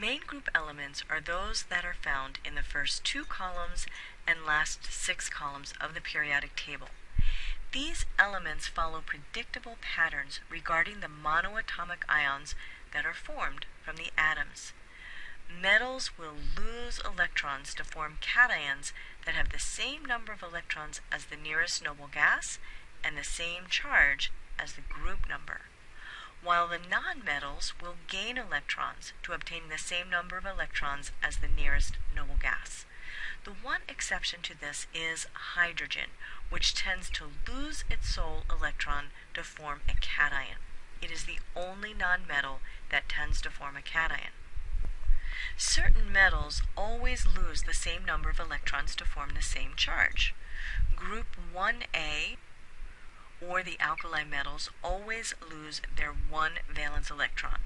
Main group elements are those that are found in the first 2 columns and last 6 columns of the periodic table. These elements follow predictable patterns regarding the monoatomic ions that are formed from the atoms. Metals will lose electrons to form cations that have the same number of electrons as the nearest noble gas and the same charge as the group number, while the nonmetals will gain electrons to obtain the same number of electrons as the nearest noble gas. The one exception to this is hydrogen, which tends to lose its sole electron to form a cation. It is the only nonmetal that tends to form a cation. Certain metals always lose the same number of electrons to form the same charge. Group 1A, or the alkali metals, always lose their 1 valence electron.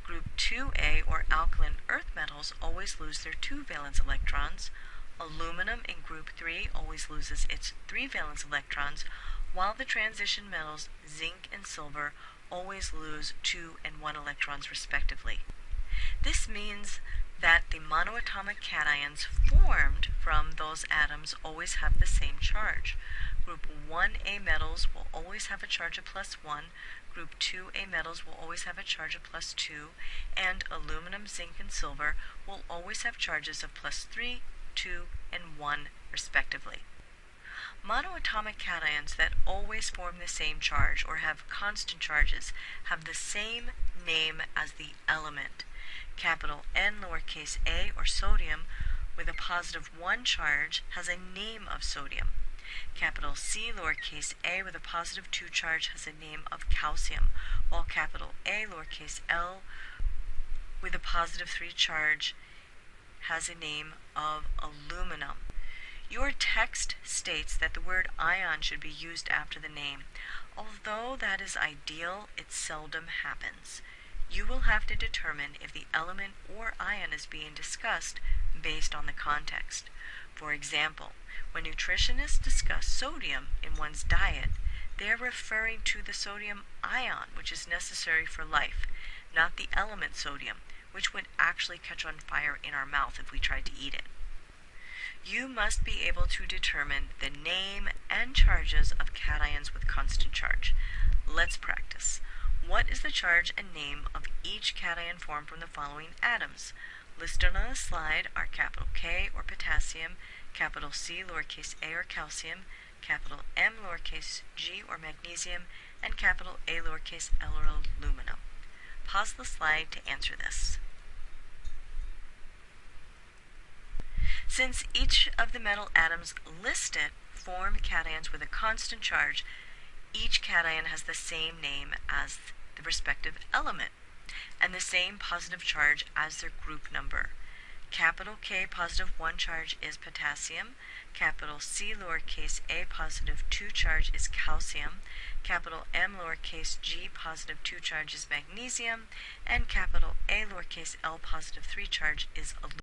Group 2A, or alkaline earth metals, always lose their 2 valence electrons. Aluminum in group 3 always loses its 3 valence electrons, while the transition metals zinc and silver always lose 2 and 1 electrons respectively. This means that the monoatomic cations formed from those atoms always have the same charge. Group 1A metals will always have a charge of +1, Group 2A metals will always have a charge of +2, and aluminum, zinc, and silver will always have charges of +3, 2, and 1 respectively. Monoatomic cations that always form the same charge or have constant charges have the same name as the element. Capital N lowercase a, or sodium, with a +1 charge has a name of sodium. Capital C lowercase a with a +2 charge has a name of calcium, while capital A lowercase l with a +3 charge has a name of aluminum. Your text states that the word ion should be used after the name. Although that is ideal, it seldom happens. You will have to determine if the element or ion is being discussed based on the context. For example, when nutritionists discuss sodium in one's diet, they are referring to the sodium ion, which is necessary for life, not the element sodium, which would actually catch on fire in our mouth if we tried to eat it. You must be able to determine the name and charges of cations with constant charge. Let's practice. What is the charge and name of each cation formed from the following atoms? Listed on the slide are capital K, or potassium, capital C lowercase a, or calcium, capital M lowercase g, or magnesium, and capital A lowercase l, or aluminum. Pause the slide to answer this. Since each of the metal atoms listed form cations with a constant charge, each cation has the same name as the respective element and the same positive charge as their group number. Capital K +1 charge is potassium, capital C lowercase a +2 charge is calcium, capital M lowercase g +2 charge is magnesium, and capital A lowercase l +3 charge is aluminum.